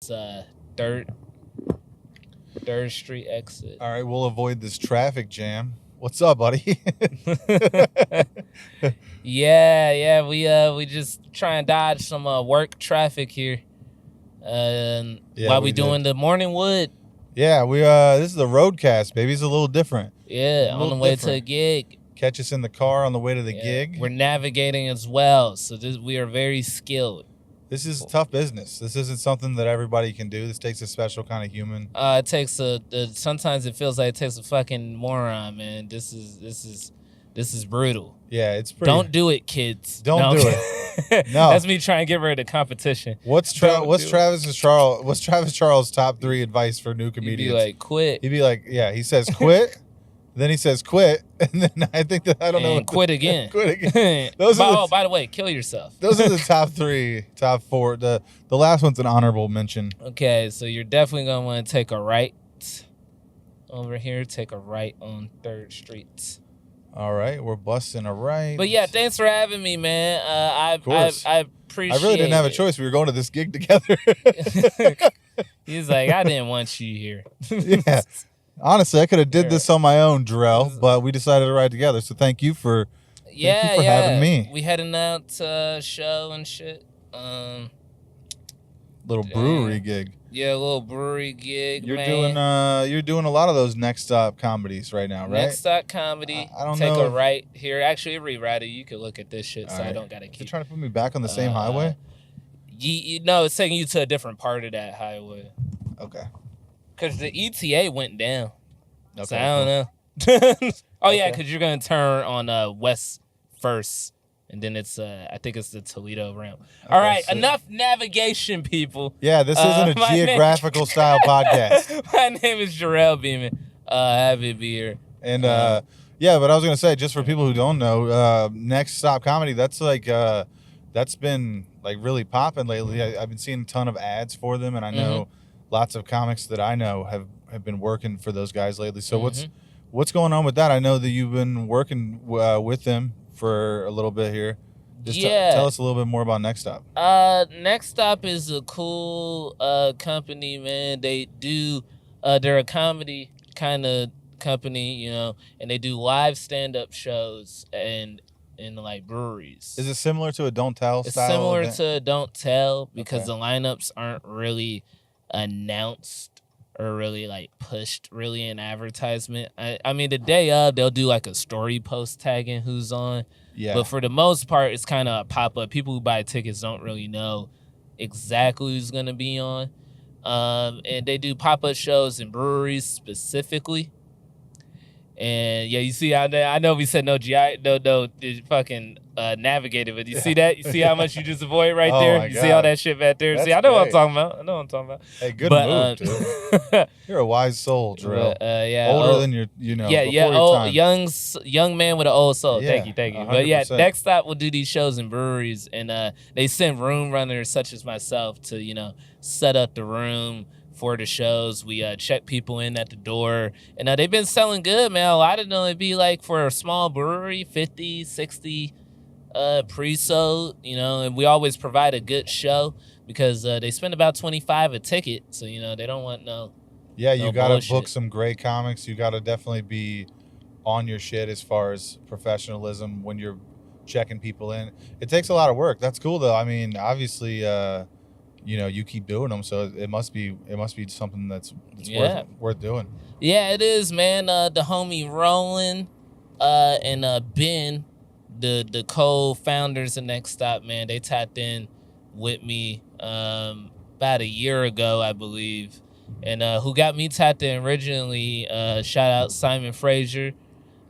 It's Third Street exit. All right, we'll avoid this traffic jam. What's up, buddy? Yeah. We just try and dodge some work traffic here. While we doing the morning wood. Yeah, this is the roadcast, baby. It's a little different. Yeah, on the way to a gig. Catch us in the car on the way to the gig. We're navigating as well, so we are very skilled. This is tough business. This isn't something that everybody can do. This takes a special kind of human. It takes sometimes it feels like it takes a fucking moron, man. This is brutal. Yeah, it's pretty. Don't do it, kids. Don't do it. No. That's me trying to get rid of competition. What's Travis Charles' top 3 advice for new comedians? He'd be like, quit. He'd be like, yeah, he says quit. Then he says quit, and then I think that I don't know. Quit again. Quit again. By the way, kill yourself. Those are the top 3, top 4. The last one's an honorable mention. Okay, so you're definitely gonna want to take a right over here. Take a right on 3rd Street. All right, we're busting a right. But yeah, thanks for having me, man. I appreciate. I really didn't have a choice. We were going to this gig together. He's like, I didn't want you here. Yeah. Honestly, I could have did this on my own, Jerrel, but we decided to ride together. So thank you for having me. We heading out to show and shit. Little brewery gig. Yeah, a little brewery gig. You're doing a lot of those Next Stop comedies right now, right? Next Stop comedy. I don't take know. A right here. Actually, reroute it. You can look at this shit, so I don't gotta keep. You're trying to put me back on the same highway? No, it's taking you to a different part of that highway. Okay. Because the ETA went down. Okay, so I don't know. Oh, yeah, because you're going to turn on West first. And then it's, I think it's the Toledo ramp. Okay, all right, enough navigation, people. Yeah, this isn't a geographical style podcast. My name is Jerrel Beamon. Happy to be here. And, yeah, but I was going to say, just for people who don't know, Next Stop Comedy, that's like, that's been like really popping lately. I've been seeing a ton of ads for them, and I know lots of comics that I know have been working for those guys lately. So what's going on with that? I know that you've been working with them for a little bit here. Just tell us a little bit more about Next Stop. Next Stop is a cool company, man. They do they're a comedy kind of company, you know, and they do live stand-up shows and in like breweries. Is it similar to a Don't Tell style? It's similar to a Don't Tell because the lineups aren't really announced or really like pushed really in advertisement. I mean, the day of they'll do like a story post tagging who's on. Yeah. But for the most part, it's kind of a pop up. People who buy tickets don't really know exactly who's gonna be on. And they do pop up shows in breweries specifically. And yeah, you see how I know we said no fucking navigated, but you see that? You see how much you just avoid right there? You see all that shit back there? See, I know what I'm talking about. Hey, good move, dude. You're a wise soul, Jerrel. Yeah, older than your, young man with an old soul. Yeah, thank you. 100%. But yeah, Next Stop will do these shows in breweries, and they send room runners such as myself to set up the room for the shows. We check people in at the door, and they've been selling good, man. A lot of them, it'd be like for a small brewery, 50, 60 pre-sold, and we always provide a good show because they spend about $25 a ticket, so they don't want no. Yeah, you gotta bullshit. book some great comics. You gotta definitely be on your shit as far as professionalism when you're checking people in. It takes a lot of work. That's cool though. I mean, obviously you keep doing them, so it must be something that's worth doing. Yeah, it is, man. The homie Roland and Ben, the co-founders of Next Stop, man, they tapped in with me about a year ago, I believe. And who got me tapped in originally, shout out Simon Frazier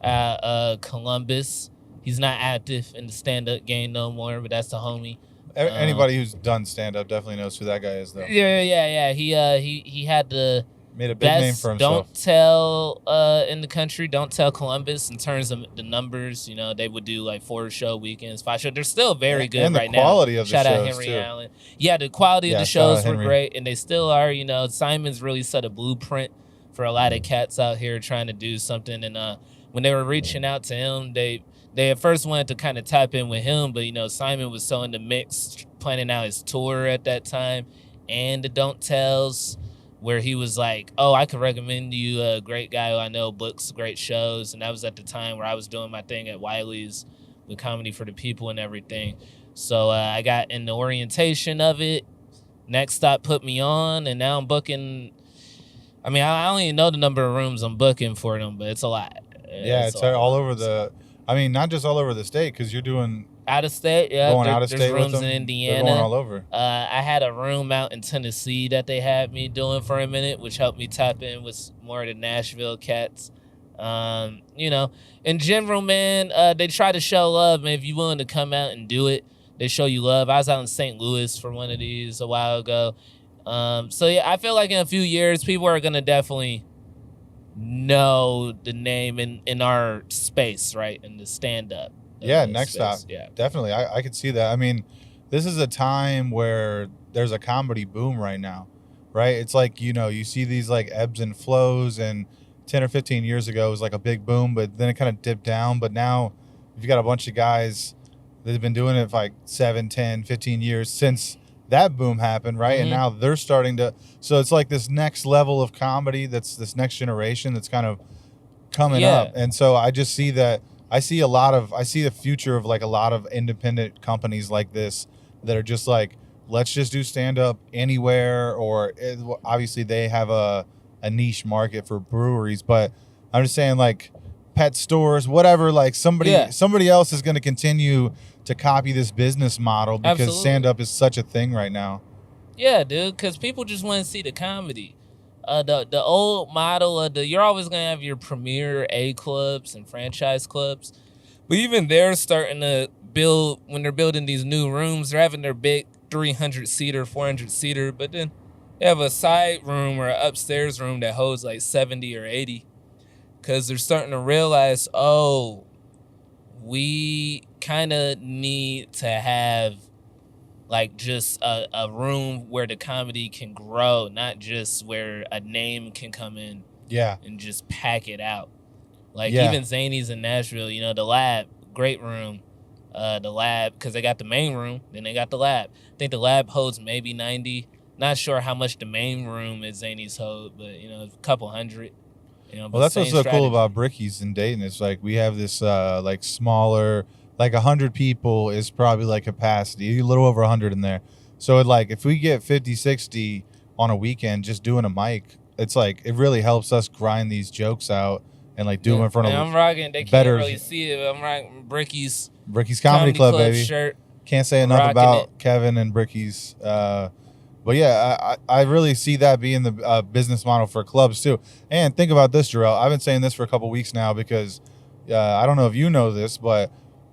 at Columbus. He's not active in the stand-up game no more, but that's the homie. Anybody who's done stand-up definitely knows who that guy is, though. Yeah. He had the made a big name for himself. Don't Tell in the country. Don't Tell Columbus in terms of the numbers. They would do like 4 show weekends, 5 shows. They're still very good right now. And the quality of the shows, shout out Henry Allen. Yeah, the quality of the shows were great, and they still are. Simon's really set a blueprint for a lot of cats out here trying to do something. And when they were reaching out to him, they at first wanted to kind of tap in with him, but Simon was so in the mix, planning out his tour at that time, and the Don't Tells, where he was like, oh, I could recommend you a great guy who I know books great shows. And that was at the time where I was doing my thing at Wiley's with Comedy for the People and everything. So I got in the orientation of it. Next Stop put me on, and now I'm booking. I mean, I don't even know the number of rooms I'm booking for them, but it's a lot. Yeah, it's all over the. I mean, not just all over the state, because you're doing out of state. Yeah, going out of there's state rooms with them. in Indiana. They're going all over. I had a room out in Tennessee that they had me doing for a minute, which helped me tap in with more of the Nashville cats. You know, in general, man, they try to show love, man. If you're willing to come out and do it, they show you love. I was out in St. Louis for one of these a while ago. So yeah, I feel like in a few years, people are gonna definitely know the name in our space, right? In the stand-up. Yeah, Next space. Stop. Yeah, definitely. I could see that. I mean, this is a time where there's a comedy boom right now, right? It's like, you know, you see these like ebbs and flows, and 10 or 15 years ago it was like a big boom, but then it kind of dipped down. But now you've got a bunch of guys that have been doing it for like 7, 10, 15 years since that boom happened, right? Mm-hmm. And now they're starting to, so it's like this next level of comedy, that's this next generation that's kind of coming up. And so I just see that, I see the future of like a lot of independent companies like this that are just like, let's just do stand up anywhere, or obviously they have a niche market for breweries, but I'm just saying like pet stores, whatever, like somebody else is going to continue to copy this business model because stand-up is such a thing right now. Yeah, dude, because people just want to see the comedy. The old model of you're always going to have your premier A clubs and franchise clubs, but even they're starting to build, when they're building these new rooms, they're having their big 300-seater, 400-seater, but then they have a side room or an upstairs room that holds like 70 or 80, because they're starting to realize, oh, we kind of need to have like just a room where the comedy can grow, not just where a name can come in and just pack it out. Like even Zany's in Nashville, you know, the Lab, great room. The Lab, because they got the main room, then they got the Lab. I think the Lab holds maybe 90. Not sure how much the main room at Zany's hold, but, you know, a couple hundred. You know, well, that's what's so cool about Bricky's in Dayton. It's like we have this like smaller, like 100 people is probably like capacity, a little over 100 in there. So it, like if we get 50, 60 on a weekend just doing a mic, it's like it really helps us grind these jokes out and like do them in front of. I'm rocking. They can't really see it. I'm rocking Bricky's Comedy Club, baby. Shirt. Can't say enough about Kevin and Bricky's. But yeah, I really see that being the business model for clubs too. And think about this, Jerrel. I've been saying this for a couple weeks now because I don't know if you know this, but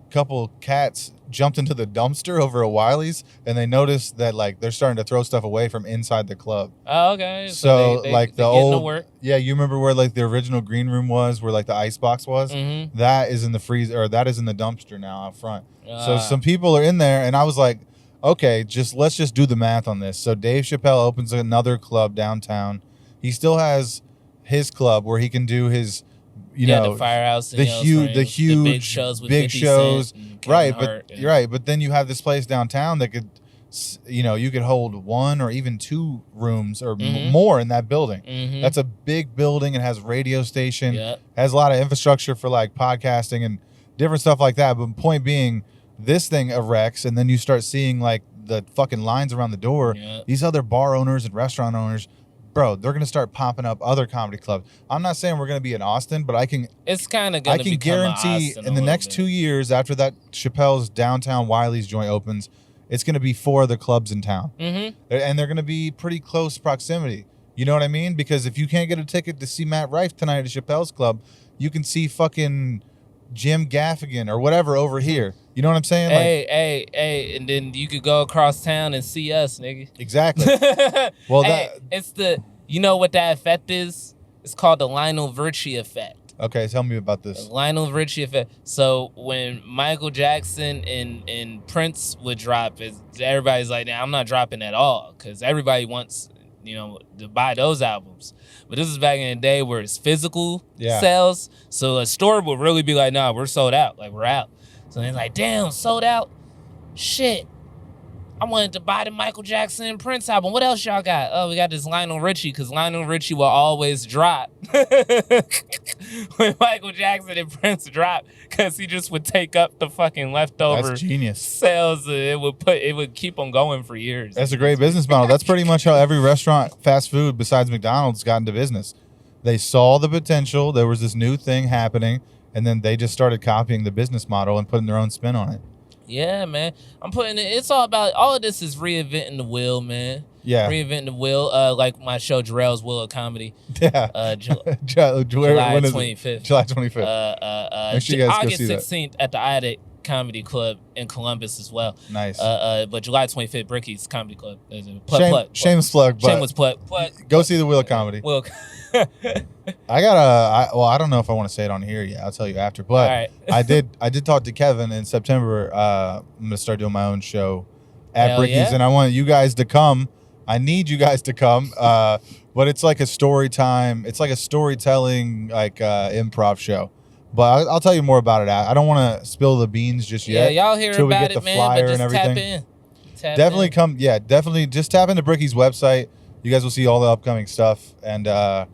a couple cats jumped into the dumpster over at Wiley's, and they noticed that like they're starting to throw stuff away from inside the club. Oh, okay. So like the old, work. Yeah, you remember where like the original green room was, where like the ice box was? Mm-hmm. That is in the freezer, or that is in the dumpster now out front. So some people are in there, and I was like, okay, let's just do the math on this. So Dave Chappelle opens another club downtown. He still has his club where he can do his, you know, the Firehouse, the huge big shows with 50 shows, Cent right? Hart, But you're right. But then you have this place downtown that could, you know, you could hold 1 or even 2 rooms or more in that building. Mm-hmm. That's a big building. It has a radio station, has a lot of infrastructure for like podcasting and different stuff like that. But point being, this thing erects, and then you start seeing like the fucking lines around the door. These other bar owners and restaurant owners, bro, they're gonna start popping up other comedy clubs. I'm not saying we're gonna be in Austin, but it's kind of gonna become guarantee in the next 2 years after that Chappelle's downtown Wiley's joint opens, it's gonna be 4 other clubs in town, and they're gonna be pretty close proximity. You know what I mean? Because if you can't get a ticket to see Matt Rife tonight at Chappelle's club, you can see fucking Jim Gaffigan or whatever over here. You know what I'm saying? Hey, and then you could go across town and see us, nigga. Exactly. Well, it's you know what that effect is? It's called the Lionel Richie effect. Okay, tell me about this. The Lionel Richie effect. So when Michael Jackson and Prince would drop, everybody's like, nah, I'm not dropping at all, because everybody wants, you know, to buy those albums. But this is back in the day where it's physical sales. So a store would really be like, nah, we're sold out. Like, we're out. So they're like, damn, sold out? Shit. I wanted to buy the Michael Jackson and Prince album. What else y'all got? Oh, we got this Lionel Richie, because Lionel Richie will always drop when Michael Jackson and Prince drop, because he just would take up the fucking leftover That's genius. sales. It would keep on going for years. That's a great business model. That's pretty much how every restaurant, fast food, besides McDonald's, got into business. They saw the potential. There was this new thing happening, and then they just started copying the business model and putting their own spin on it. Yeah, man. I'm putting it. It's all about, all of this is reinventing the wheel, man. Yeah. Reinventing the wheel. Like my show, Jerrel's Wheel of Comedy. Yeah. July July 25th. July 25th. Make sure you guys August go see 16th at the Attic Comedy Club in Columbus as well. Nice. But July 25th, Bricky's Comedy Club. Shameless plug. But shameless plug. Go see the Wheel of Comedy. I don't know if I want to say it on here yet. I'll tell you after. But right. I did talk to Kevin in September. I'm gonna start doing my own show at Bricky's, and I want you guys to come. I need you guys to come. But it's like a story time. It's like a storytelling, improv show. But I'll tell you more about it. I don't want to spill the beans just yet. Yeah, y'all hear about it, man. But just tap in. Definitely come. Yeah, definitely. Just tap into Bricky's website. You guys will see all the upcoming stuff, and 100%.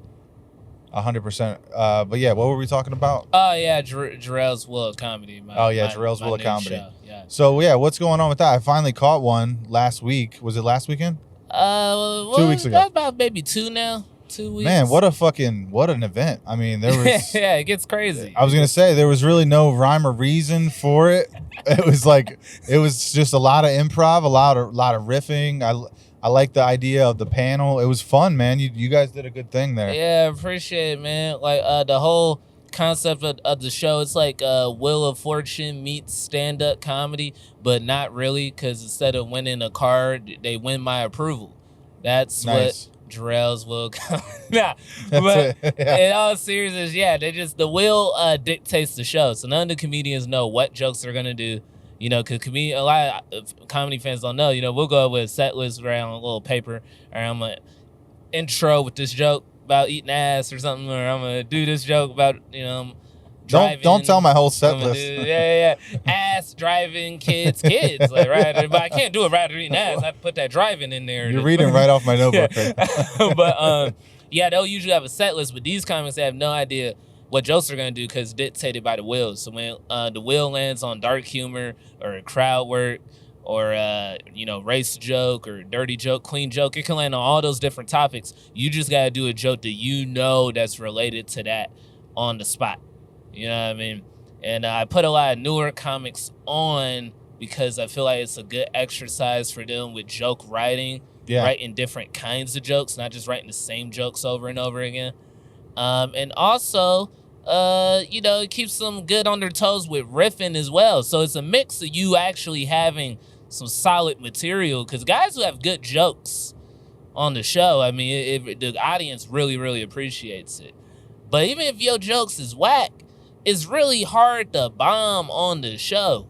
But yeah, what were we talking about? Oh yeah, Jerrel's Wheel of Comedy. Jerrel's Wheel of Comedy. Yeah. So yeah, what's going on with that? I finally caught one last week. Was it last weekend? 2 weeks ago. That's about maybe 2 now. 2 weeks. Man, what an event. I mean, there was yeah, it gets crazy. I was gonna say there was really no rhyme or reason for it. It was just a lot of improv, a lot of riffing. I like the idea of the panel. It was fun, man. You guys did a good thing there. Yeah, appreciate it, man. Like the whole concept of the show, it's like Wheel of Fortune meets stand-up comedy, but not really, because instead of winning a card, they win my approval. That's nice. What Jerrel's Wheel comedy. Nah, but in all seriousness, yeah, the wheel dictates the show. So none of the comedians know what jokes they're gonna do. You know, because a lot of comedy fans don't know. You know, we'll go with a set list around a little paper, or I'm going to intro with this joke about eating ass or something, or I'm going to do this joke about, driving. Don't tell my whole set list. Ass, driving, kids, like, right? But I can't do it right after eating ass. I have to put that driving in there. You're reading right off my notebook. But, they'll usually have a set list, but these comics have no idea what jokes are going to do because it's dictated by the wheels. So when the wheel lands on dark humor or crowd work or, race joke or dirty joke, clean joke, it can land on all those different topics. You just got to do a joke that that's related to that on the spot. You know what I mean? And I put a lot of newer comics on because I feel like it's a good exercise for them with joke writing, writing different kinds of jokes, not just writing the same jokes over and over again. And also, it keeps them good on their toes with riffing as well. So it's a mix of you actually having some solid material, because guys who have good jokes on the show, I mean, the audience really, really appreciates it. But even if your jokes is whack, it's really hard to bomb on the show.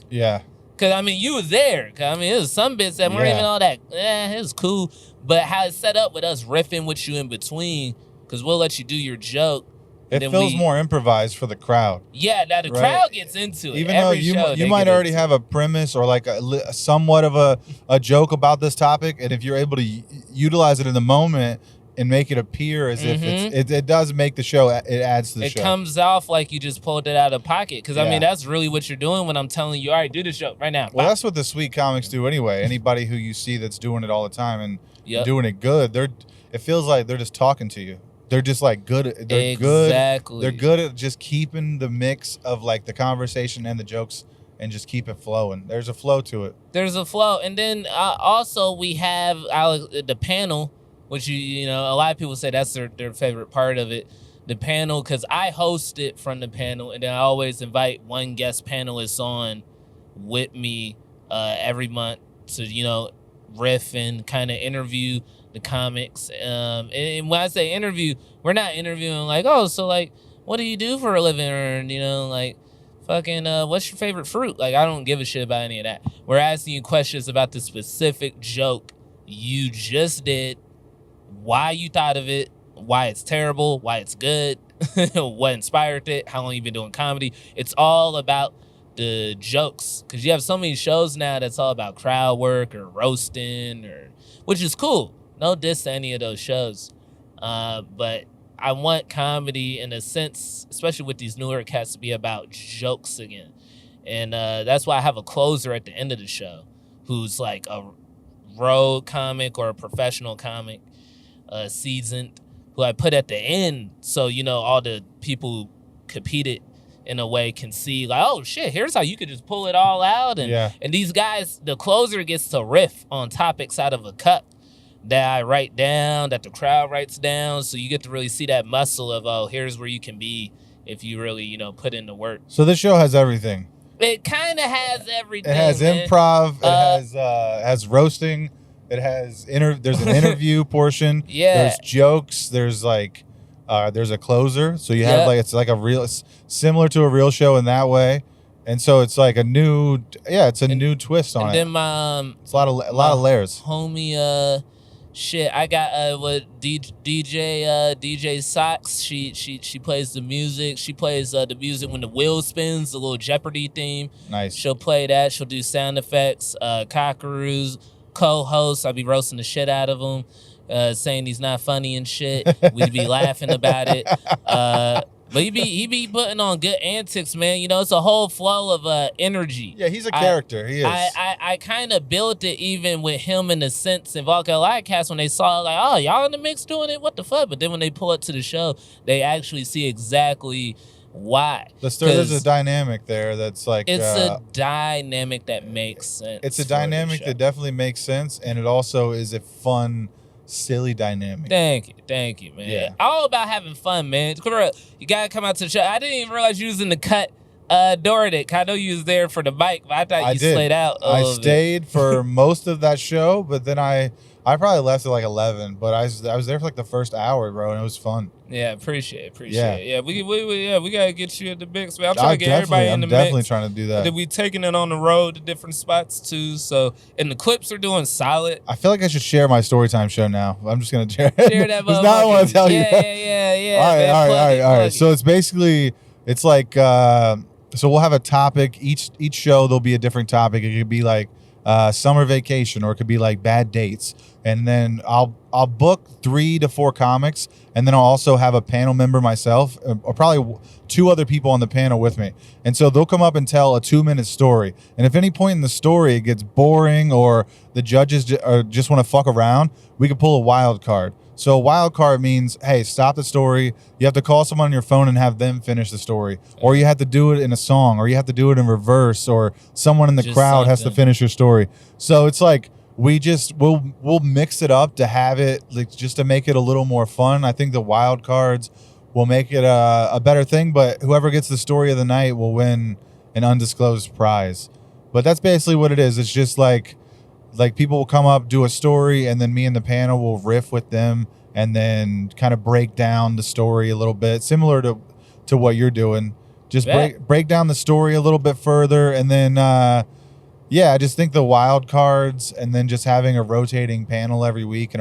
Yeah. Because, I mean, you were there. Cause, I mean, it was some bits that weren't even all that, it was cool. But how it's set up with us riffing with you in between, because we'll let you do your joke. It feels more improvised for the crowd. Yeah, now the crowd gets into it. Even though you might already have a premise or like somewhat of a joke about this topic, and if you're able to utilize it in the moment and make it appear as if it does make the show, it adds to the show. It comes off like you just pulled it out of pocket. Because, I mean, that's really what you're doing when I'm telling you, all right, do this joke right now. Well, that's what the sweet comics do anyway. Anybody who you see that's doing it all the time and doing it good, it feels like they're just talking to you. They're just like good. They're exactly. Good. They're good at just keeping the mix of like the conversation and the jokes and just keep it flowing. There's a flow to it. There's a flow. And then also we have the panel, which, a lot of people say that's their favorite part of it. The panel, because I host it from the panel, and then I always invite one guest panelist on with me every month to, riff and kind of interview the comics. And when I say interview, we're not interviewing like, oh, so like, what do you do for a living? Or, fucking, what's your favorite fruit? Like, I don't give a shit about any of that. We're asking you questions about the specific joke you just did, why you thought of it, why it's terrible, why it's good, what inspired it, how long you've been doing comedy. It's all about the jokes, because you have so many shows now that's all about crowd work or roasting, or which is cool. No diss to any of those shows, but I want comedy in a sense, especially with these newer cats, to be about jokes again, and that's why I have a closer at the end of the show, who's like a road comic or a professional comic, seasoned, who I put at the end, so all the people who competed in a way can see like, oh shit, here's how you could just pull it all out, and these guys, the closer gets to riff on topics out of a cup that I write down, that the crowd writes down, so you get to really see that muscle of, oh, here's where you can be if you really put in the work. So this show has everything. It kind of has everything. It has improv. It has roasting. It has there's an interview portion. Yeah. There's jokes. There's like there's a closer. So you have like, it's like it's similar to a real show in that way. And so it's like a new new twist on it. And then it's a lot of layers. Homie, I got DJ Socks. She plays the music. She plays the music when the wheel spins, the little Jeopardy theme. Nice. She'll play that. She'll do sound effects. Cockaroos co-host. I'll be roasting the shit out of him, saying he's not funny and shit. We'd be laughing about it. But he be putting on good antics, man. It's a whole flow of energy. Yeah, he's a character. He is. I kind of built it even with him in the sense in Volca Cast when they saw like, oh, y'all in the mix doing it? What the fuck? But then when they pull it to the show, they actually see exactly why. There's a dynamic there that's like... It's a dynamic that makes sense. It's a dynamic that definitely makes sense, and it also is a fun, silly dynamic. Thank you, man. Yeah. All about having fun, man. You gotta come out to the show. I didn't even realize you was in the cut during it. I know you was there for the bike, but I thought you slayed out. I stayed for most of that show, but then I probably left at like 11, but I was there for like the first hour, bro, and it was fun. Yeah, appreciate it. Yeah, we gotta get you at the mix, man. I'm trying to get everybody in the mix. I'm definitely trying to do that. And then we taking it on the road to different spots too. So, and the clips are doing solid. I feel like I should share my Storytime show now. I'm just gonna share that. Because now I want to tell you. Yeah. All right. So it's basically like so we'll have a topic each show. There'll be a different topic. It could be like summer vacation, or it could be like bad dates. And then I'll book 3 to 4 comics, and then I'll also have a panel member myself, or probably 2 other people on the panel with me. And so they'll come up and tell a 2-minute story. And if any point in the story it gets boring, or the judges just want to fuck around, we can pull a wild card. So a wild card means, hey, stop the story. You have to call someone on your phone and have them finish the story. Or you have to do it in a song, or you have to do it in reverse, or someone in the crowd has to finish your story. So it's like, we'll mix it up to have it, like, just to make it a little more fun. I think the wild cards will make it a better thing, but whoever gets the story of the night will win an undisclosed prize. But that's basically what it is. It's just like people will come up, do a story, and then me and the panel will riff with them and then kind of break down the story a little bit, similar to what you're doing. Just break down the story a little bit further, and then I just think the wild cards, and then just having a rotating panel every week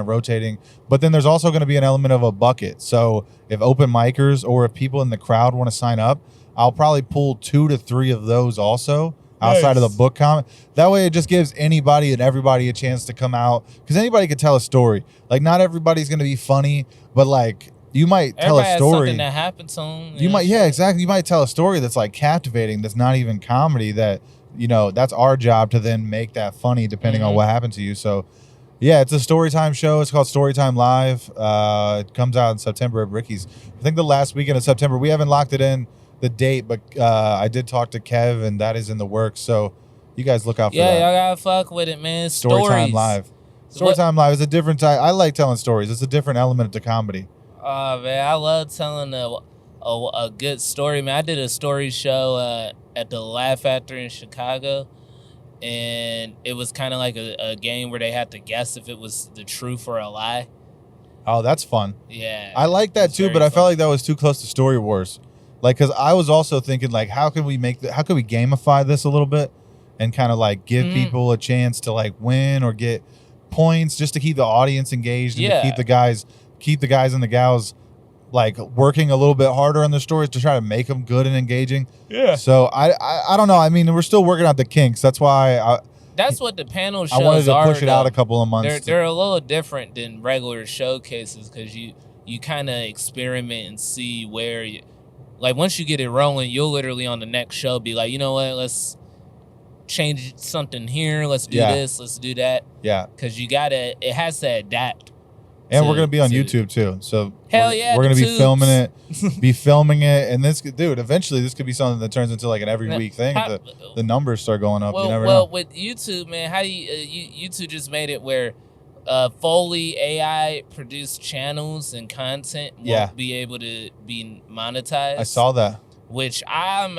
but then there's also going to be an element of a bucket. So if open micers or if people in the crowd want to sign up, I'll probably pull 2 to 3 of those also outside of the book comment. That way it just gives anybody and everybody a chance to come out, because anybody could tell a story. Like, not everybody's going to be funny, but like, you might tell a story. Has something that happened to them. You might, exactly. You might tell a story that's like captivating, that's not even comedy, that, that's our job to then make that funny depending on what happened to you. So yeah, it's a Storytime show. It's called Storytime Live. It comes out in September at Ricky's. I think the last weekend of September. We haven't locked it in, the date, but I did talk to Kev, and that is in the works. So you guys look out for that. Yeah, y'all gotta fuck with it, man. Storytime Live. Storytime Live is a different type. I like telling stories. It's a different element to comedy. Oh, man, I love telling a good story, man. I did a story show at the Laugh Factory in Chicago, and it was kind of like a game where they had to guess if it was the truth or a lie. Oh, that's fun. Yeah. I like that too, but I felt like that was too close to Story Wars. Like, because I was also thinking, like, how can we gamify this a little bit and kind of like give people a chance to like win or get points, just to keep the audience engaged and to keep the guys and the gals like working a little bit harder on their stories to try to make them good and engaging. Yeah. So I don't know. I mean, we're still working out the kinks. That's why that's what the panel shows I wanted to are, push it out a couple of months. They're a little different than regular showcases because you kind of experiment and see where you, like once you get it rolling, you'll literally on the next show be like, you know what, let's change something here, let's do this, let's do that. Yeah. Because it has to adapt. And we're gonna be on YouTube too. So hell we're gonna be filming it, and this, dude. Eventually, this could be something that turns into like an every week thing. The numbers start going up. You never know. Well, with YouTube, man, how do YouTube just made it where Foley AI produced channels and content won't be able to be monetized. I saw that. Which I'm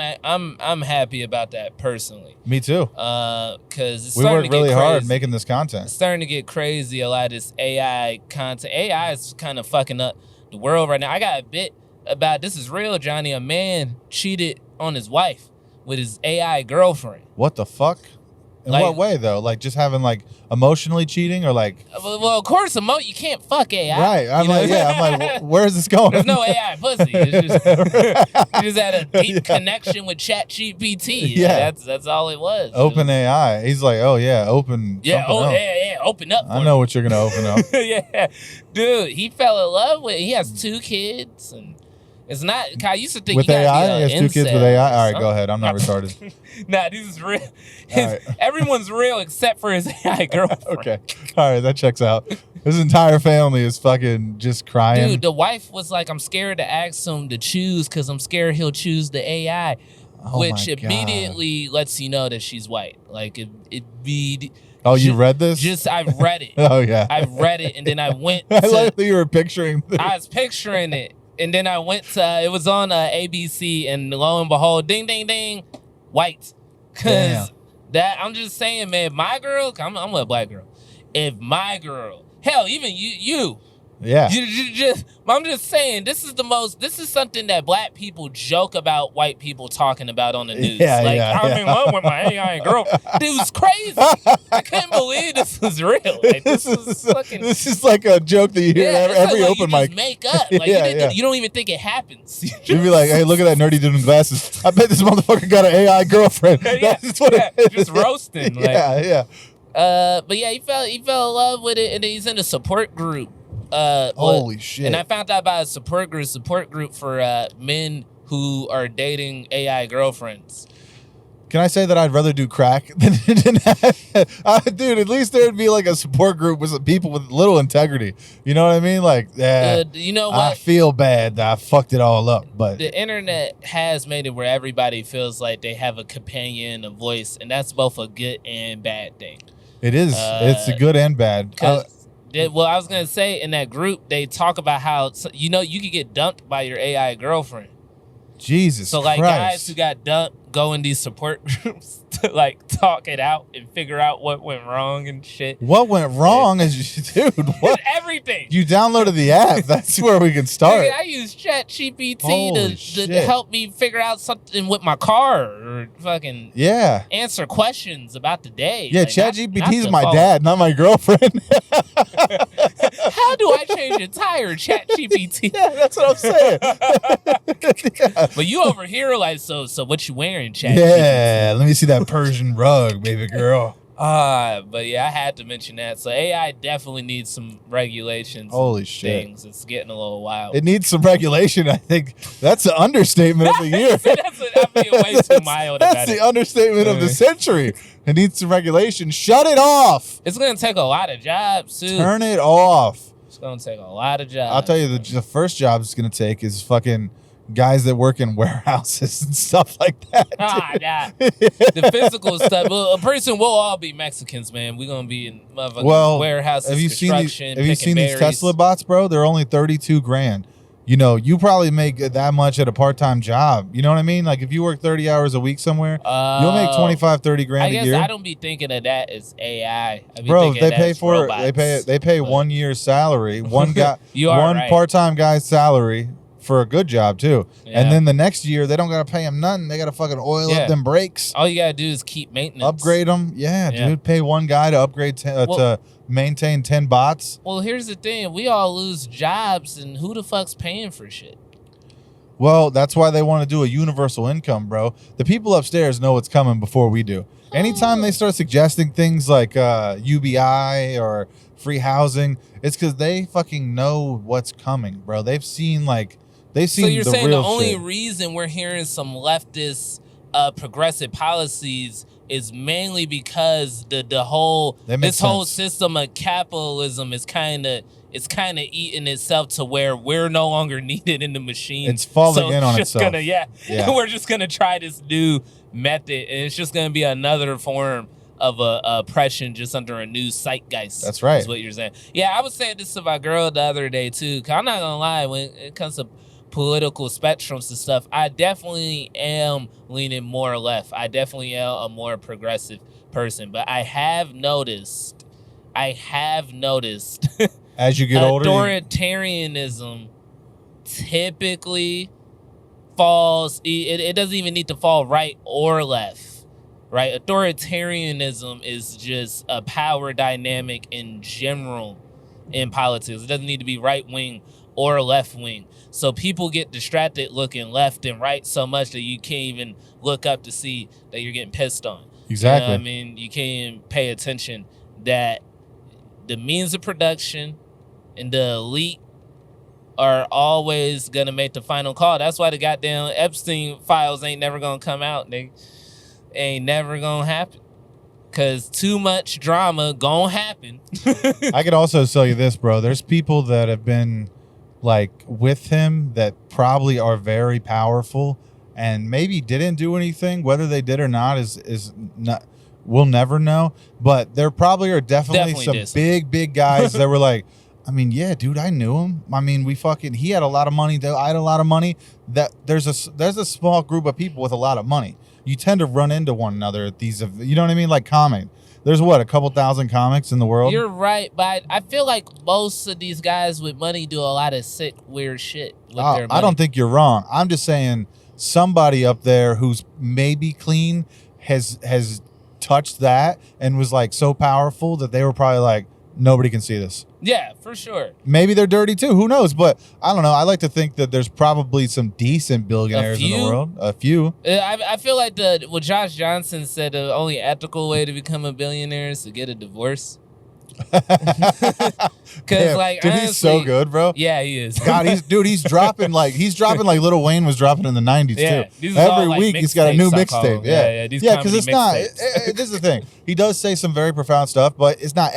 happy about that personally. Me too. Because we worked really hard making this content. It's starting to get crazy. A lot of this AI content. AI is kind of fucking up the world right now. I got a bit about this is real, Johnny. A man cheated on his wife with his AI girlfriend. What the fuck? In what way though? Like just having like emotionally cheating or like? Well, of course, you can't fuck AI. Right. I'm like, where's this going? There's no AI pussy. It's just you just had a deep connection with ChatGPT. Yeah, that's all it was. Open AI. He's like, oh yeah, open. Yeah. Open up. I know what you're gonna open up. Yeah, dude. He fell in love with. He has 2 kids and. It's not. I used to think with you AI. He has 2 kids with AI. All right, go ahead. I'm not retarded. Nah, this is real. Right. Everyone's real except for his AI girlfriend. Okay, all right, that checks out. His entire family is fucking just crying. Dude, the wife was like, "I'm scared to ask him to choose because I'm scared he'll choose the AI," which immediately lets you know that she's white. Like it be. Oh, you read this? I've read it. Oh yeah, I've read it, and then I went. I like that you were picturing this. I was picturing it. And then I went to, it was on ABC, and lo and behold, ding, ding, ding, white. Because I'm just saying, man, my girl, I'm a black girl. If my girl, hell, even you. Yeah. I'm just saying, this is something that black people joke about white people talking about on the news. I'm in love with my AI girl. Dude's crazy. I couldn't believe this was real. Like, this is like a joke that you hear every open mic. Make up. Like, you don't even think it happens. You'd be like, hey, look at that nerdy dude in glasses. I bet this motherfucker got an AI girlfriend. That's what it is. Just roasting. Like, yeah. But yeah, he fell in love with it, and then he's in a support group. Holy shit. And I found out about a support group for men who are dating AI girlfriends. Can I say that I'd rather do crack than dude, at least there'd be like a support group with some people with little integrity. You know what I mean? Like, you know what? I feel bad that I fucked it all up, but the internet has made it where everybody feels like they have a companion, a voice, and that's both a good and bad thing. It is. It's a good and bad. Well, I was going to say, in that group, they talk about how, you could get dumped by your AI girlfriend. Jesus So, like, Christ. guys who got dumped go in these support groups to, like, talk it out and figure out what went wrong and shit. What went wrong dude, what? Everything. You downloaded the app. That's where we can start. I use ChatGPT to help me figure out something with my car or fucking answer questions about the day. Yeah, like, ChatGPT's my dad, not my girlfriend. How do I change a tire, ChatGPT? Yeah, that's what I'm saying. But you over here like, so what you wearing, ChatGPT? Yeah, let me see that Persian rug, baby girl. But yeah, I had to mention that. So AI definitely needs some regulations. Holy shit. Things. It's getting a little wild. It needs some regulation, I think. That's the understatement of the year. I'm being way too mild about it. That's the understatement of the century. It needs some regulation. Shut it off. It's going to take a lot of jobs, too. Turn it off. It's going to take a lot of jobs. I'll tell you, the first job it's going to take is fucking guys that work in warehouses and stuff like that. Nah. The physical stuff. Well, pretty soon we'll all be Mexicans, man. We're gonna be in motherfucking warehouses, construction. Have you seen these Tesla bots, bro? They're only $32,000. You know, you probably make that much at a part-time job. You know what I mean? Like if you work 30 hours a week somewhere, you'll make 25, 30 grand a year. I don't be thinking of that as AI. Bro, they pay for it. They pay 1 year's salary. One guy, one part-time guy's salary for a good job too. Yeah. And then the next year they don't gotta pay them nothing. They gotta fucking oil up them brakes. All you gotta do is keep maintenance. Upgrade them. Yeah, dude. Pay one guy to upgrade to maintain 10 bots. Well, here's the thing: we all lose jobs, and who the fuck's paying for shit? Well, that's why they want to do a universal income, bro. The people upstairs know what's coming before we do. Anytime they start suggesting things like UBI or free housing, it's because they fucking know what's coming, bro. They've seen the real shit. So you're saying the only reason we're hearing some leftist progressive policies is mainly because the whole system of capitalism is kind of eating itself to where we're no longer needed in the machine. It's falling in on itself. We're just gonna try this new method, and it's just gonna be another form of oppression just under a new zeitgeist. That's right. Is what you're saying. Yeah, I was saying this to my girl the other day too. 'Cause I'm not gonna lie, when it comes to political spectrums and stuff, I definitely am leaning more left. I definitely am a more progressive person. But I have noticed as you get older, authoritarianism typically falls. It doesn't even need to fall right or left. Right? Authoritarianism is just a power dynamic in general in politics. It doesn't need to be right wing or left wing. So people get distracted looking left and right so much that you can't even look up to see that you're getting pissed on. Exactly. You know what I mean, you can't even pay attention that the means of production and the elite are always gonna make the final call. That's why the goddamn Epstein files ain't never gonna come out. They ain't never gonna happen. Cause too much drama gonna happen. I could also tell you this, bro. There's people that have been with him that probably are very powerful and maybe didn't do anything. Whether they did or not is not, we'll never know. But there probably are definitely some big guys that were like, I mean, yeah, dude, I knew him. I mean, he had a lot of money. I had a lot of money. That there's a small group of people with a lot of money. You tend to run into one another at these, you know what I mean? Like comic. There's a couple thousand comics in the world. You're right, but I feel like most of these guys with money do a lot of sick, weird shit with their money. I don't think you're wrong. I'm just saying somebody up there who's maybe clean has touched that and was so powerful that they were probably like, nobody can see this. Yeah, for sure. Maybe they're dirty too. Who knows? But I don't know. I like to think that there's probably some decent billionaires in the world. A few. I feel like what Josh Johnson said, the only ethical way to become a billionaire is to get a divorce. Because dude, he's so good, bro. Yeah, he is. God, he's dropping like Lil Wayne was dropping in the 90s too. Every week he's got a new mixtape. Yeah, because it's not. This is the thing. He does say some very profound stuff, but it's not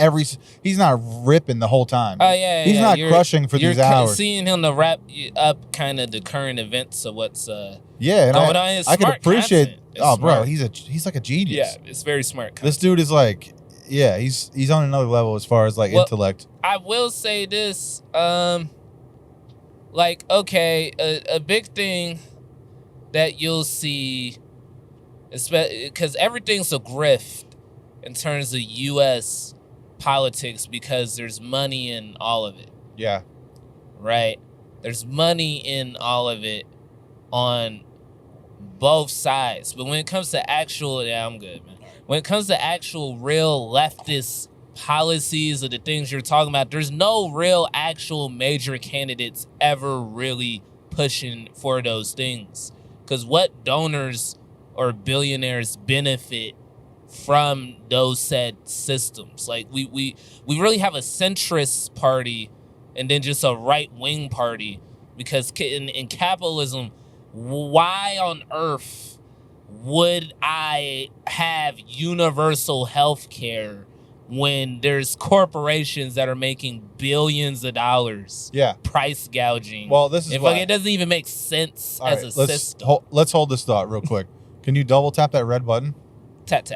he's not ripping the whole time. Oh yeah, he's not crushing for these hours. You're seeing him to wrap up kind of the current events of what's going on. I can appreciate. Oh, bro, he's like a genius. Yeah, it's very smart content. This dude is like. Yeah, he's on another level as far as intellect. I will say this, a big thing that you'll see, because everything's a grift in terms of U.S. politics because there's money in all of it. Yeah. Right? There's money in all of it on both sides. But when it comes to I'm good, man. When it comes to actual real leftist policies or the things you're talking about, there's no real actual major candidates ever really pushing for those things. Because what donors or billionaires benefit from those said systems? We really have a centrist party and then just a right-wing party. Because in capitalism, why on earth would I have universal health care when there's corporations that are making billions of dollars price gouging? Well, this is why. It doesn't even make sense as a system. Let's hold this thought real quick. Can you double tap that red button? Tap.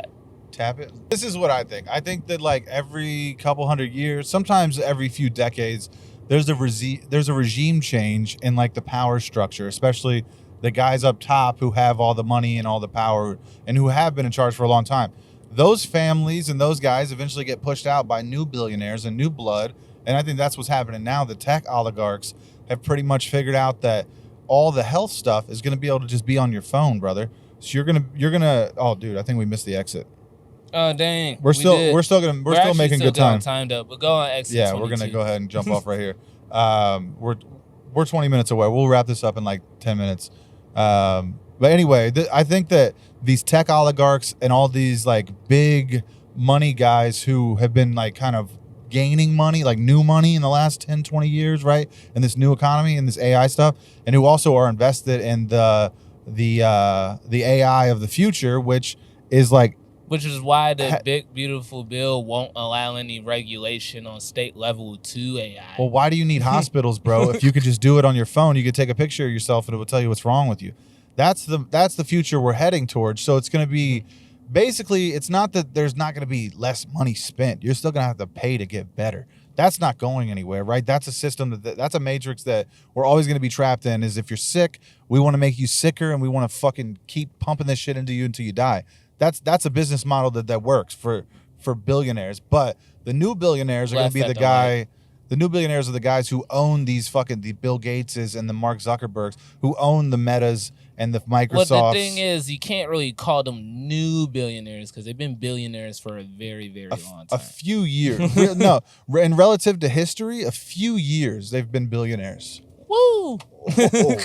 Tap it. This is what I think. I think that every couple hundred years, sometimes every few decades, there's a regime change in the power structure, especially the guys up top who have all the money and all the power and who have been in charge for a long time. Those families and those guys eventually get pushed out by new billionaires and new blood. And I think that's what's happening now. The tech oligarchs have pretty much figured out that all the health stuff is going to be able to just be on your phone, brother. So you're gonna. Oh, dude, I think we missed the exit. Oh dang. We're still making good time. Timed up, but go on exit. Yeah, 22. we're gonna go ahead and jump off right here. We're 20 minutes away. We'll wrap this up in like 10 minutes. But anyway, I think that these tech oligarchs and all these like big money guys who have been like kind of gaining money, like new money in the last 10, 20 years, right? In this new economy and this AI stuff, and who also are invested in the AI of the future, which is why the big beautiful bill won't allow any regulation on state level to AI. Well, why do you need hospitals, bro? If you could just do it on your phone, you could take a picture of yourself and it will tell you what's wrong with you. That's the future we're heading towards. So it's going to be basically, it's not that there's not going to be less money spent. You're still going to have to pay to get better. That's not going anywhere, right? That's a system that's a matrix that we're always going to be trapped in. Is if you're sick, we want to make you sicker and we want to fucking keep pumping this shit into you until you die. That's a business model that works for billionaires. But the new billionaires are going to be the guy. The new billionaires are the guys who own the Bill Gateses and the Mark Zuckerbergs, who own the Metas and the Microsofts. Well, the thing is, you can't really call them new billionaires because they've been billionaires for a very, very long time. A few years. No, in relative to history, a few years they've been billionaires. Woo! Oh,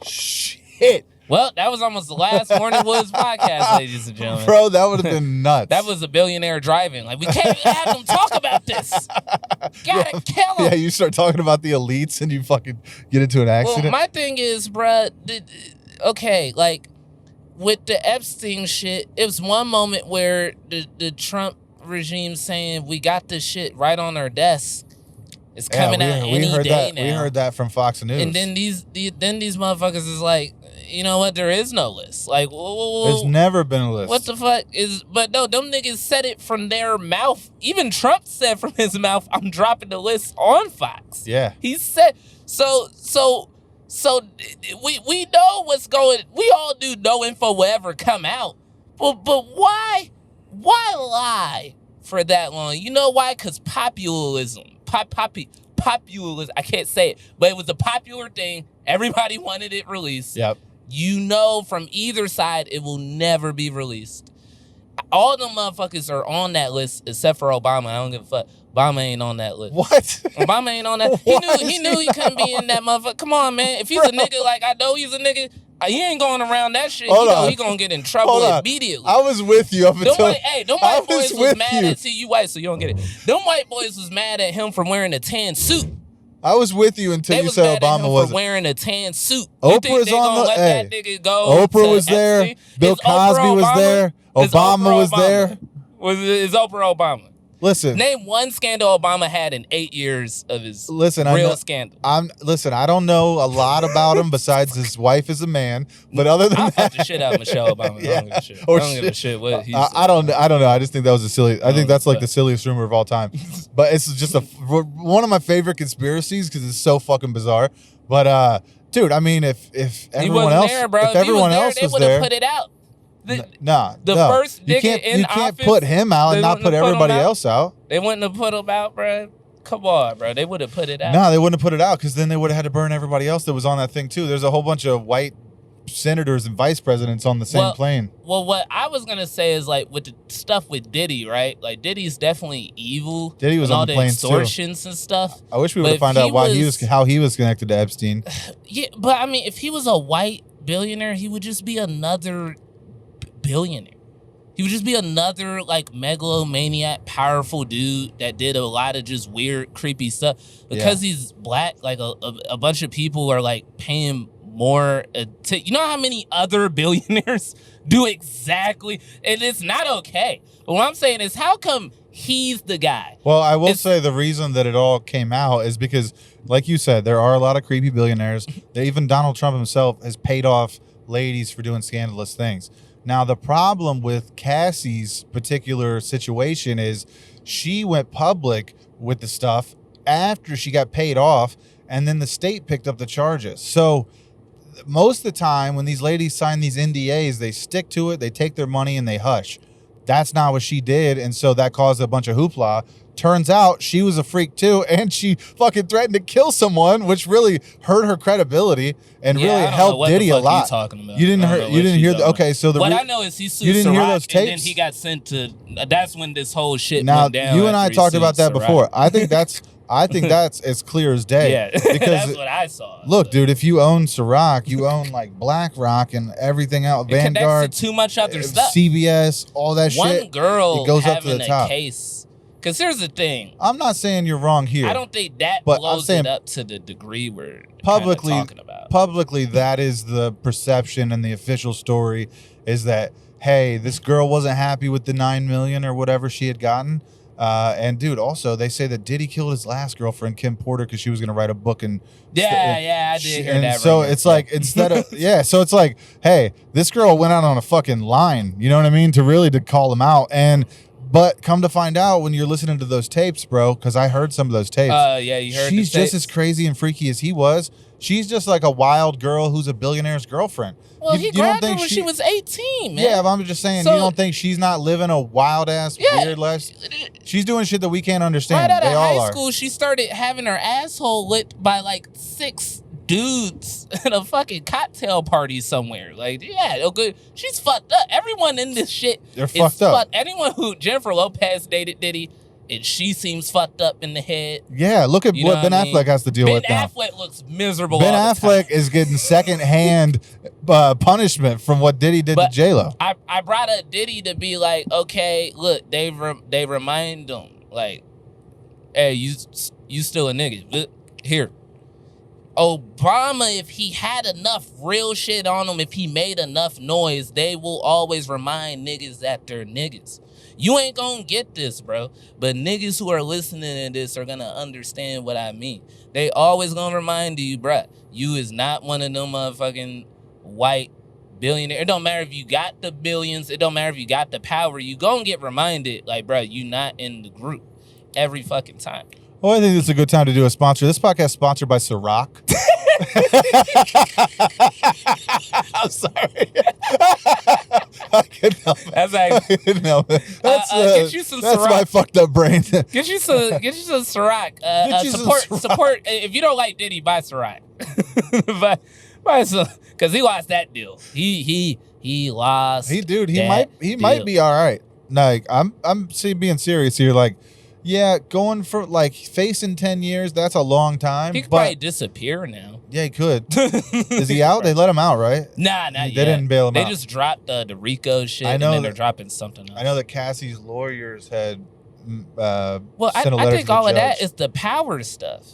shit. Well, that was almost the last Morning Woods podcast, ladies and gentlemen. Bro, that would have been nuts. That was a billionaire driving. Like, we can't even have them talk about this. Gotta kill them. Yeah, you start talking about the elites and you fucking get into an accident. Well, my thing is, bruh, okay, like, with the Epstein shit, it was one moment where the Trump regime saying we got this shit right on our desk. It's coming out any day now. We heard that from Fox News. And then these motherfuckers is like, you know what? There is no list. Like, whoa, there's never been a list. What the fuck is? But no, them niggas said it from their mouth. Even Trump said from his mouth, "I'm dropping the list on Fox." Yeah, he said so. We know what's going. We all do. No info will ever come out. But why lie for that long? You know why? Because populism. Populism. I can't say it, but it was a popular thing. Everybody wanted it released. Yep. You know, from either side, it will never be released. All them motherfuckers are on that list except for Obama. I don't give a fuck. Obama ain't on that list. What? Obama ain't on that. He knew he couldn't be in that motherfucker. Come on, man. If he's a nigga, like I know he's a nigga, he ain't going around that shit. He gonna get in trouble immediately. I was with you up until. Them white boys was mad at you white, so you don't get it. Them white boys was mad at him for wearing a tan suit. I was with you until you said Obama was wearing a tan suit. Oprah was on the. That nigga go Oprah was there. Bill Cosby was there. Obama was there. Is Oprah Obama? Listen. Name one scandal Obama had in 8 years of his real scandal. I don't know a lot about him besides his wife is a man. But other than that, fuck the shit out of Michelle Obama. Yeah. I don't give a shit. I don't give a shit what he's. I don't know. I just think that was a silly. I think that's like the silliest rumor of all time. But it's just one of my favorite conspiracies because it's so fucking bizarre. But dude, I mean, if everyone else, there, bro. if everyone else they was would have put it out. First nigga in you can't office, put him out and not put everybody else out. They wouldn't have put him out, bro. Come on, bro. They would have put it out. No, they wouldn't have put it out because then they would have had to burn everybody else that was on that thing too. There's a whole bunch of white senators and vice presidents on the same plane. Well, what I was gonna say is like with the stuff with Diddy, right? Like Diddy's definitely evil. Diddy was on the plane too. Extortions and stuff. I wish we would find out how he was connected to Epstein. Yeah, but I mean, if he was a white billionaire, he would just be another billionaire. He would just be another like megalomaniac, powerful dude that did a lot of just weird, creepy stuff. Because he's black, like a bunch of people are like paying more. You know how many other billionaires do exactly? And it's not okay. But what I'm saying is, how come he's the guy? Well, I will say the reason that it all came out is because, like you said, there are a lot of creepy billionaires. Even Donald Trump himself has paid off ladies for doing scandalous things. Now, the problem with Cassie's particular situation is she went public with the stuff after she got paid off, and then the state picked up the charges. So most of the time when these ladies sign these NDAs, they stick to it, they take their money, and they hush. That's not what she did, and so that caused a bunch of hoopla Turns out she was a freak too, and she fucking threatened to kill someone, which really hurt her credibility and really helped Diddy a lot. Talking about. You didn't hear the okay. So what I know is he sued you didn't Ciroc, hear those tapes, and then he got sent to. That's when this whole shit now went down. you and I talked about that before. I think that's as clear as day. Yeah, because that's what I saw. Look, dude, if you own Ciroc, you own like BlackRock and everything else, Vanguard, too much other stuff, CBS, all that shit. One girl it goes having up to the top. A case. Because here's the thing. I'm not saying you're wrong here. I don't think that blows it up to the degree we're talking about. Publicly, that is the perception, and the official story is that, hey, this girl wasn't happy with the $9 million or whatever she had gotten. And dude, also they say that Diddy killed his last girlfriend, Kim Porter, because she was going to write a book and I did hear that. And so it's like instead of so it's like, hey, this girl went out on a fucking line, you know what I mean, to call him out. But come to find out, when you're listening to those tapes, bro, because I heard some of those tapes. You heard. She's just as crazy and freaky as he was. She's just like a wild girl who's a billionaire's girlfriend. Well, he grabbed her when she was 18, man. Yeah, but I'm just saying, you don't think she's not living a wild-ass, weird life? She's doing shit that we can't understand. Right out of high school, she started having her asshole lit by like 6 dudes at a fucking cocktail party somewhere. Like, okay, she's fucked up. Everyone in this shit They're fucked up. Anyone who Jennifer Lopez dated Diddy, and she seems fucked up in the head. Yeah, look at what Ben Affleck has to deal with now. Ben Affleck looks miserable. Ben Affleck is getting secondhand punishment from what Diddy did to J-Lo. I brought up Diddy to be like, okay, look, they remind him like, hey, you still a nigga. Look, here. Obama, if he had enough real shit on him, if he made enough noise, they will always remind niggas that they're niggas. You ain't gonna get this, bro. But niggas who are listening to this are gonna understand what I mean. They always gonna remind you, bruh, you is not one of them motherfucking white billionaires. It don't matter if you got the billions. It don't matter if you got the power. You gonna get reminded, like, bruh, you not in the group every fucking time. Well, I think this is a good time to do a sponsor. This podcast is sponsored by Ciroc. I'm sorry. I couldn't help it. That's like, get you some That's Ciroc. my fucked up brain. Get you some Ciroc. Support. If you don't like Diddy, buy Ciroc. buy some, because he lost that deal. He lost. He might be all right. Like I'm being serious here. Like, yeah, going for like facing 10 years, that's a long time. He could probably disappear now. Yeah, he could. Is he out? They let him out, right? Nah, not yet. They didn't bail him out. They just dropped the RICO shit, and then they're dropping something else. I know that Cassie's lawyers had I think all of that is the power stuff.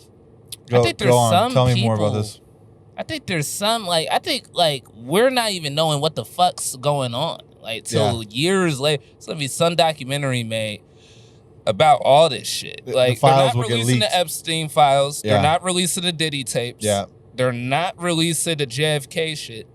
I think there's some Tell me people, more about this. I think there's some, we're not even knowing what the fuck's going on. Like, till years later. It's going to be some documentary made about all this shit. Like, they're not releasing the Epstein files. Yeah. They're not releasing the Diddy tapes. Yeah. They're not releasing the JFK shit.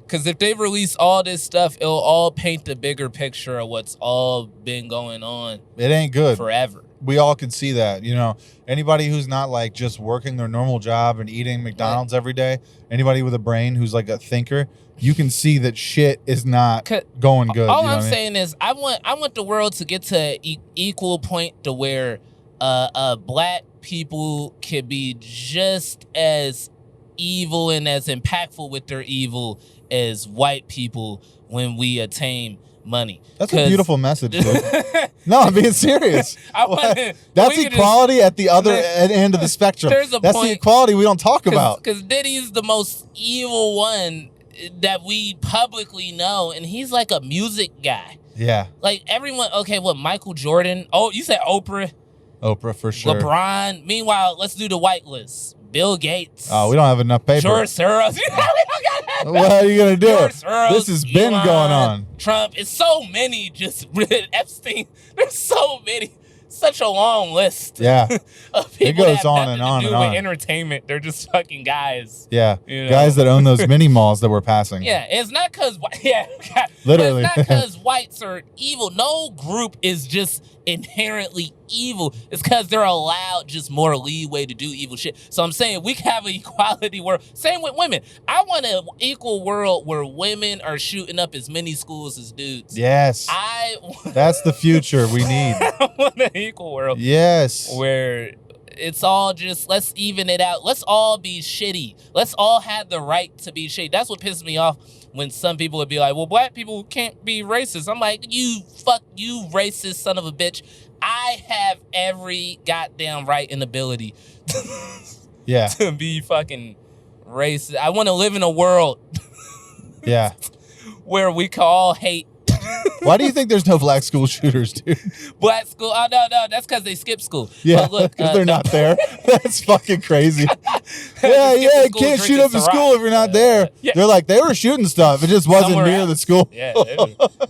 Because if they release all this stuff, it'll all paint the bigger picture of what's all been going on. It ain't good. Forever. We all can see that. You know, anybody who's not like just working their normal job and eating McDonald's every day, anybody with a brain who's like a thinker, you can see that shit is not going good. All I'm saying is I want the world to get to an equal point to where black people can be just as evil and as impactful with their evil as white people when we attain money. That's a beautiful message, dude. No, I'm being serious. That's equality at the other end of the spectrum. That's the equality we don't talk about. Because Diddy's the most evil one that we publicly know, and he's like a music guy. Yeah. Like everyone, Michael Jordan. Oh, you said Oprah. Oprah for sure. LeBron. Meanwhile, let's do the white list. Bill Gates. Oh, we don't have enough paper. George Soros. What are you going to do? George Soros, this has been going on. Trump. It's so many. Just Epstein. There's so many. Such a long list. Yeah. Of people it goes that have on and on to do and on. with entertainment. They're just fucking guys. Yeah. You know? Guys that own those mini malls that we're passing. Yeah. It's not because. Yeah. Literally. It's not because whites are evil. No group is just inherently evil. It's because they're allowed just more leeway to do evil shit. So I'm saying we can have an equality world. Same with women. I want an equal world where women are shooting up as many schools as dudes. Yes. That's the future we need. I want an equal world. Yes. Where it's all just, let's even it out. Let's all be shitty. Let's all have the right to be shitty. That's what pisses me off when some people would be like, well, black people can't be racist. I'm like, you racist son of a bitch. I have every goddamn right and ability to be fucking racist. I want to live in a world where we can all hate. Why do you think there's no black school shooters, dude? Black school? Oh, no, that's because they skip school. Yeah, because they're not there. That's fucking crazy. You can't shoot up the school if you're not there. Yeah. They're like, they were shooting stuff. It just wasn't somewhere near else. The school. Yeah,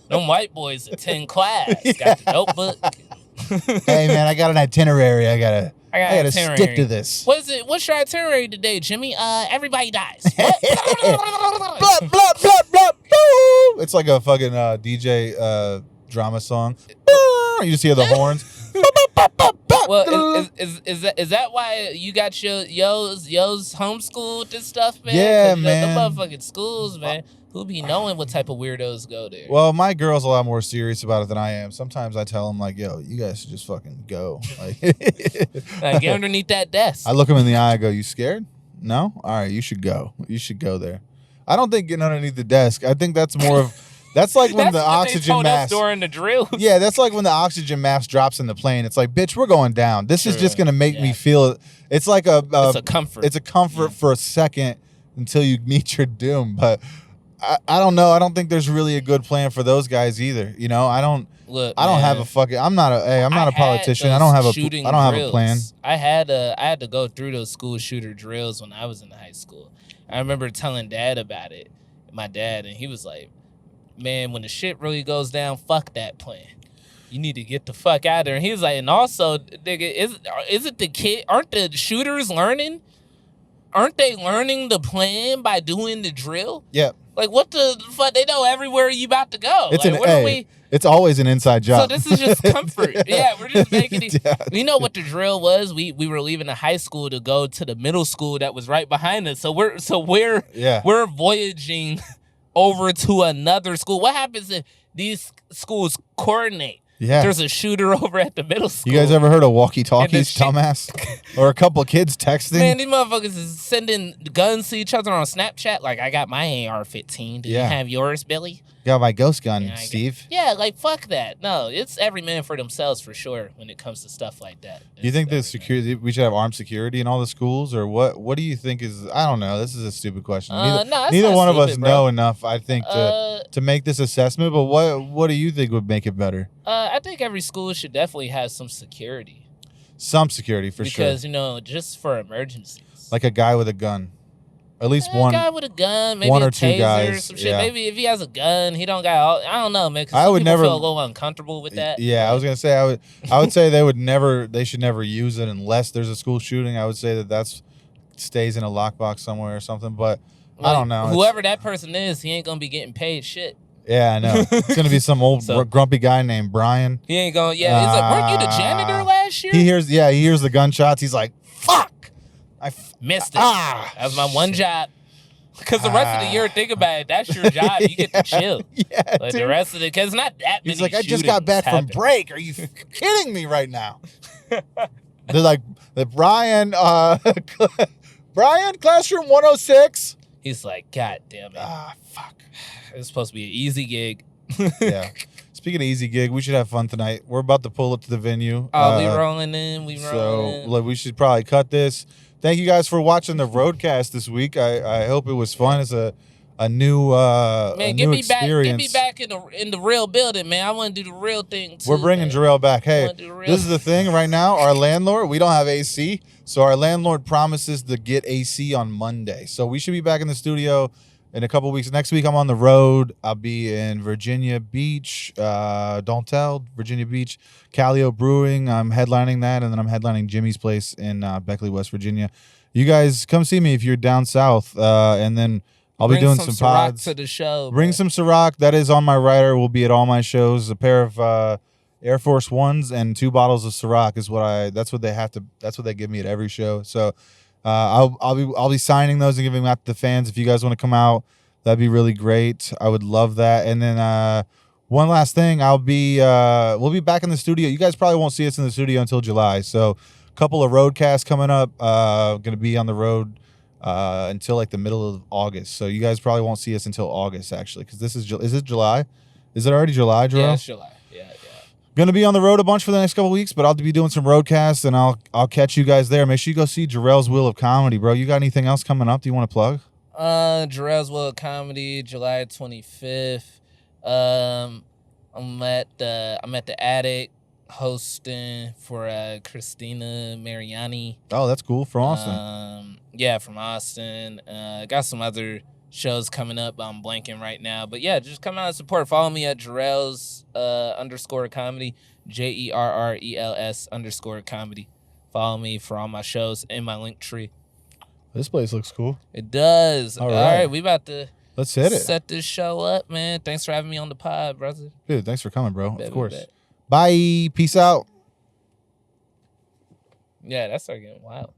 them white boys attend class. Got the notebook. Hey, man, I got an itinerary. I gotta stick to this. What is it? What's your itinerary today, Jimmy? Everybody dies. Blah, blah, blah, blah, boo. It's like a fucking DJ drama song. You just hear the horns. Well, is that why you got yo's homeschooled and stuff, man? Yeah, man. The motherfucking schools, man. Who be knowing what type of weirdos go there? Well, my girl's a lot more serious about it than I am. Sometimes I tell them, like, yo, you guys should just fucking go. Like, get underneath that desk. I look them in the eye, I go, you scared? No? All right, you should go. You should go there. I don't think getting underneath the desk, I think that's more of... That's like when the oxygen mask during the drills. Yeah, that's like when the oxygen mask drops in the plane. It's like, bitch, we're going down. This is just gonna make me feel. It's like it's a comfort. It's a comfort for a second until you meet your doom. But I don't know. I don't think there's really a good plan for those guys either. You know, I don't have a fucking. I'm not a politician. I don't have a plan. I had to go through those school shooter drills when I was in high school. I remember telling Dad about it, my dad, and he was like, man, when the shit really goes down, fuck that plan. You need to get the fuck out of there. And he was like, and also, nigga, is it the kid? Aren't the shooters learning? Aren't they learning the plan by doing the drill? Yeah. Like, what the fuck? They know everywhere you about to go. It's always an inside job. So this is just comfort. Yeah, we're just making it. You know what the drill was? We were leaving the high school to go to the middle school that was right behind us. So we're voyaging over to another school. What happens if these schools coordinate? Yeah. There's a shooter over at the middle school. You guys ever heard of walkie-talkies, dumbass? Or a couple of kids texting? Man, these motherfuckers is sending guns to each other on Snapchat. Like, I got my AR-15. Do you have yours, Billy? Got my ghost gun, Steve. Yeah, like, fuck that. No, it's every man for themselves for sure when it comes to stuff like that. Do you think we should have armed security in all the schools? Or what do you think is... I don't know. This is a stupid question. Neither one of us know enough, I think, to make this assessment. But what do you think would make it better? I think every school should definitely have some security. Some security, for sure. Because, just for emergencies. Like a guy with a gun. At least one. A guy with a gun, maybe one a or two taser guys, or some shit. Maybe if he has a gun, he don't got all... I don't know, man. Because I would never feel a little uncomfortable with that. Yeah, I was going to say, I would say they should never use it unless there's a school shooting. I would say that stays in a lockbox somewhere or something. But I don't know. Whoever that person is, he ain't going to be getting paid shit. Yeah, I know. It's going to be some old grumpy guy named Brian. He ain't going, he's like, weren't you the janitor last year? He hears the gunshots. He's like, fuck. I missed it. That was my one job. Because the rest of the year, think about it, that's your job. You get to chill. Yeah, like the rest of it, because it's not that many. He's like, I just got back from break. Are you kidding me right now? They're like, Brian, classroom 106. He's like, God damn it. Fuck. It's supposed to be an easy gig. Yeah. Speaking of easy gig, we should have fun tonight. We're about to pull up to the venue. Oh, we rolling in. So we should probably cut this. Thank you guys for watching the Roadcast this week. I hope it was fun. It's a new experience. Get me back in the real building, man. I want to do the real thing too. We're bringing Jerrel back. Hey, this is the thing right now. Our landlord, we don't have AC, so our landlord promises to get AC on Monday. So we should be back in the studio in a couple weeks. Next week I'm on the road. I'll be in Virginia Beach. Don't tell, Virginia Beach. Calio Brewing. I'm headlining that, and then I'm headlining Jimmy's place in Beckley, West Virginia. You guys come see me if you're down south, and then I'll be doing some pods. To the show. Bring some Ciroc. That is on my rider. Will be at all my shows. A pair of Air Force Ones and 2 bottles of Ciroc is that's what they give me at every show. So I'll be signing those and giving them out to the fans. If you guys want to come out, that'd be really great. I would love that. And then one last thing, we'll be back in the studio. You guys probably won't see us in the studio until July. So a couple of roadcasts coming up. Going to be on the road until like the middle of August. So you guys probably won't see us until August actually, because is it July? Is it already July, Jerrel? Yeah, it's July. Yeah. Gonna be on the road a bunch for the next couple weeks, but I'll be doing some roadcasts and I'll catch you guys there. Make sure you go see Jerrel's Wheel of Comedy, bro. You got anything else coming up? Do you want to plug? Jerrel's Wheel of Comedy, July 25th. I'm at the Attic hosting for Christina Mariani. Oh, that's cool. From Austin. Yeah, from Austin. Got some other shows coming up. I'm blanking right now. But yeah, just come out and support. Follow me at Jerrel's _comedy. JERRELS _comedy. Follow me for all my shows in my link tree. This place looks cool. It does. All right. We about to let's hit it. Set this show up, man. Thanks for having me on the pod, brother. Dude, thanks for coming, bro. Of course. Bet. Bye. Peace out. Yeah, that's starting getting wild.